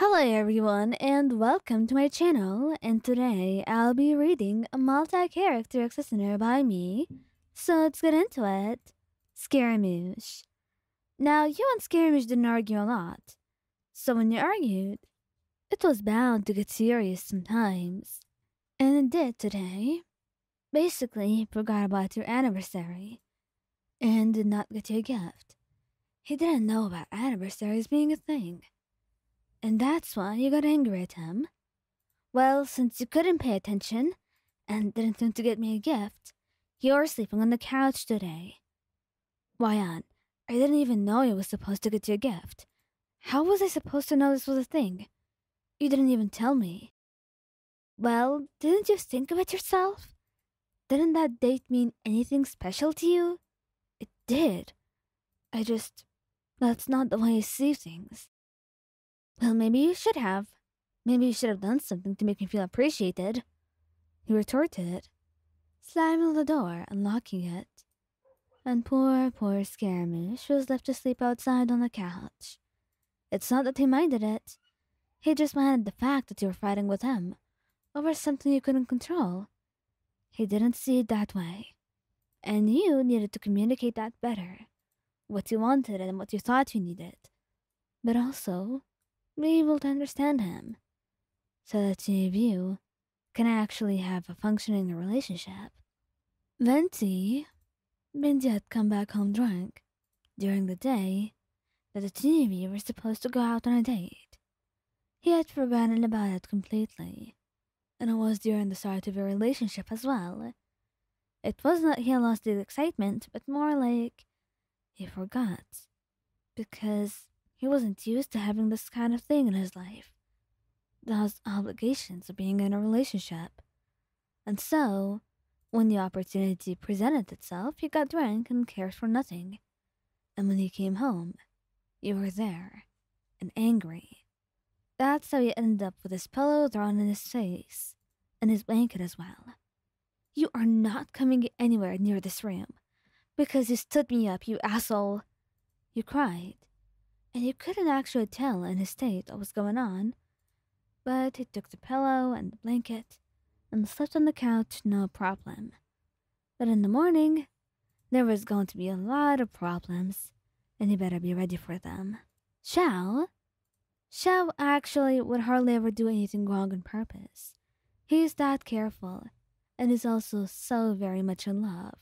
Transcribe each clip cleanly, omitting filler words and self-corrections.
Hello everyone and welcome to my channel, and today I'll be reading a multi-character accessory by me, so let's get into it. Scaramouche. Now you and Scaramouche didn't argue a lot, so when you argued, it was bound to get serious sometimes. And it did today. Basically, he forgot about your anniversary and did not get you a gift. He didn't know about anniversaries being a thing. And that's why you got angry at him. Well, since you couldn't pay attention and didn't think to get me a gift, you're sleeping on the couch today. Why, Aunt, I didn't even know I was supposed to get you a gift. How was I supposed to know this was a thing? You didn't even tell me. Well, didn't you think of it yourself? Didn't that date mean anything special to you? It did. That's not the way I see things. Well, maybe you should have. Maybe you should have done something to make me feel appreciated. He retorted, slamming the door and locking it. And poor Scaramouche was left to sleep outside on the couch. It's not that he minded it. He just minded the fact that you were fighting with him over something you couldn't control. He didn't see it that way. And you needed to communicate that better. What you wanted and what you thought you needed. But also, be able to understand him, so that two of you can actually have a functioning relationship. Venti had come back home drunk during the day that the two of you were supposed to go out on a date. He had forgotten about it completely, and it was during the start of your relationship as well. It wasn't that he had lost the excitement, but more like he forgot, because he wasn't used to having this kind of thing in his life. Those obligations of being in a relationship. And so, when the opportunity presented itself, he got drunk and cared for nothing. And when he came home, you were there, and angry. That's how he ended up with his pillow thrown in his face, and his blanket as well. You are not coming anywhere near this room, because you stood me up, you asshole. You cried. And you couldn't actually tell in his state what was going on, but he took the pillow and the blanket and slept on the couch no problem. But in the morning, there was going to be a lot of problems, and you better be ready for them. Xiao actually would hardly ever do anything wrong on purpose. He's that careful, and is also so very much in love.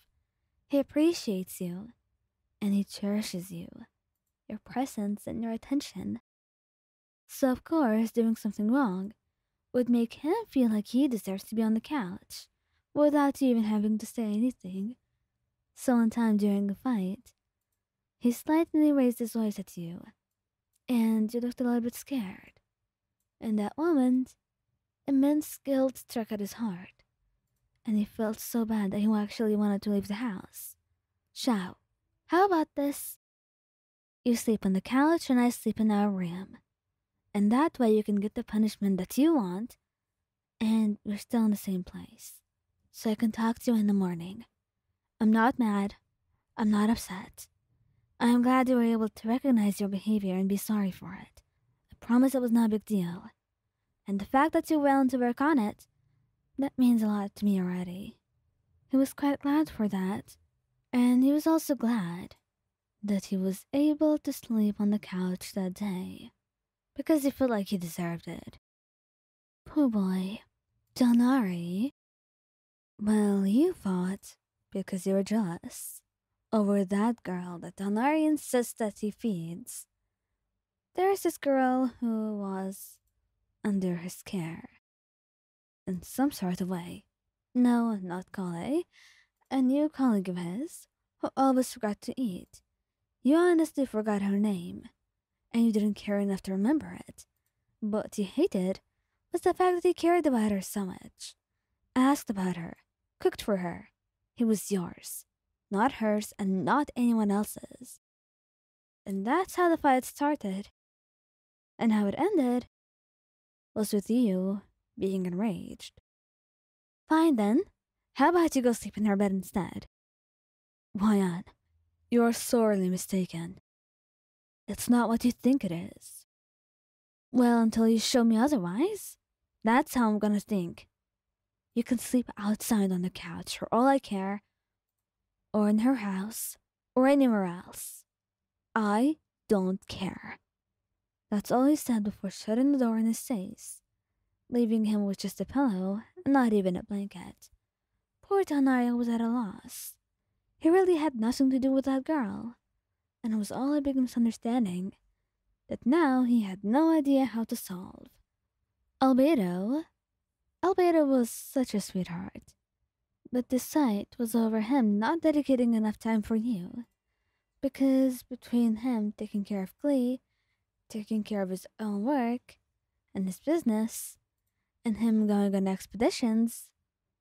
He appreciates you, and he cherishes you, your presence, and your attention. So, of course, doing something wrong would make him feel like he deserves to be on the couch without you even having to say anything. So, one time during the fight, he slightly raised his voice at you, and you looked a little bit scared. In that moment, immense guilt struck at his heart, and he felt so bad that he actually wanted to leave the house. Xiao, how about this? You sleep on the couch and I sleep in our room. And that way you can get the punishment that you want, and we're still in the same place. So I can talk to you in the morning. I'm not mad. I'm not upset. I am glad you were able to recognize your behavior and be sorry for it. I promise it was not a big deal. And the fact that you're willing to work on it, that means a lot to me already. He was quite glad for that. And he was also glad that he was able to sleep on the couch that day, because he felt like he deserved it. Poor boy. Tighnari. Well, you fought because you were jealous over that girl that Tighnari insists that he feeds. There's this girl who was under his care, in some sort of way. No, not Kale, a new colleague of his who always forgot to eat. You honestly forgot her name, and you didn't care enough to remember it. But what you hated was the fact that he cared about her so much. Asked about her, cooked for her. He was yours, not hers and not anyone else's. And that's how the fight started. And how it ended was with you being enraged. Fine then, how about you go sleep in her bed instead? Why, Anne? You're sorely mistaken. It's not what you think it is. Well, until you show me otherwise. That's how I'm gonna think. You can sleep outside on the couch for all I care, or in her house, or anywhere else. I don't care. That's all he said before shutting the door in his face, leaving him with just a pillow and not even a blanket. Poor Tighnari was at a loss. He really had nothing to do with that girl, and it was all a big misunderstanding that now he had no idea how to solve. Albedo? Albedo was such a sweetheart, but the sight was over him not dedicating enough time for you, because between him taking care of Glee, taking care of his own work, and his business, and him going on expeditions,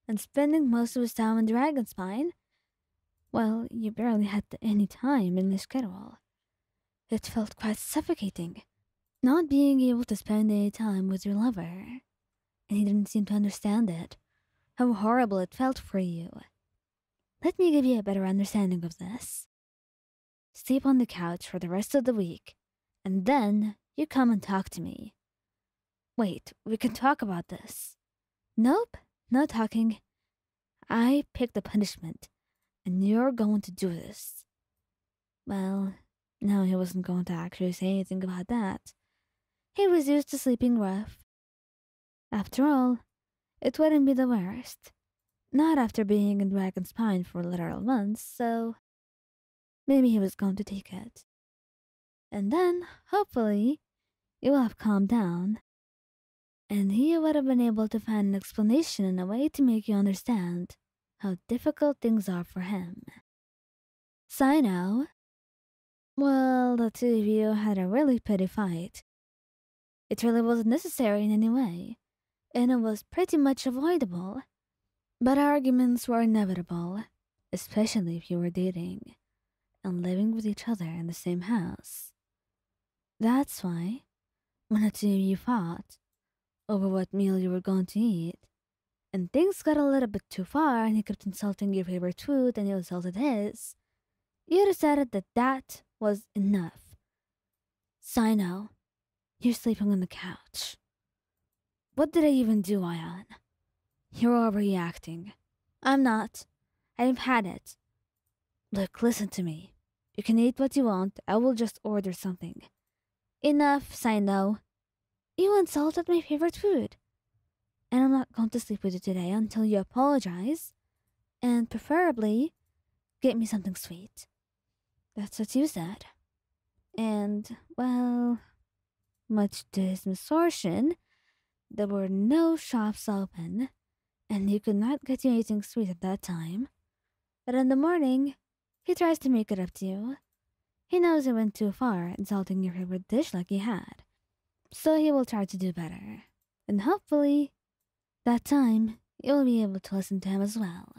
and spending most of his time in Dragonspine, well, you barely had any time in his schedule. It felt quite suffocating, not being able to spend any time with your lover. And he didn't seem to understand it, how horrible it felt for you. Let me give you a better understanding of this. Sleep on the couch for the rest of the week, and then you come and talk to me. Wait, we can talk about this. Nope, no talking. I picked the punishment, and you're going to do this. Well, no, he wasn't going to actually say anything about that. He was used to sleeping rough. After all, it wouldn't be the worst. Not after being in Dragon's Pine for literal months, so maybe he was going to take it. And then, hopefully, it will have calmed down, and he would have been able to find an explanation and a way to make you understand how difficult things are for him. Cyno? Well, the two of you had a really petty fight. It really wasn't necessary in any way, and it was pretty much avoidable. But arguments were inevitable, especially if you were dating and living with each other in the same house. That's why, when the two of you fought over what meal you were going to eat, and things got a little bit too far and he kept insulting your favorite food and you insulted his, you decided that that was enough. Cyno, you're sleeping on the couch. What did I even do, Ion? You're overreacting. I'm not. I've had it. Look, listen to me. You can eat what you want. I will just order something. Enough, Cyno. You insulted my favorite food. And I'm not going to sleep with you today until you apologize. And preferably, get me something sweet. That's what you said. And, well, much to his misfortune, there were no shops open, and he could not get you anything sweet at that time. But in the morning, he tries to make it up to you. He knows he went too far, insulting your favorite dish like he had. So he will try to do better. And hopefully, that time, you'll be able to listen to him as well.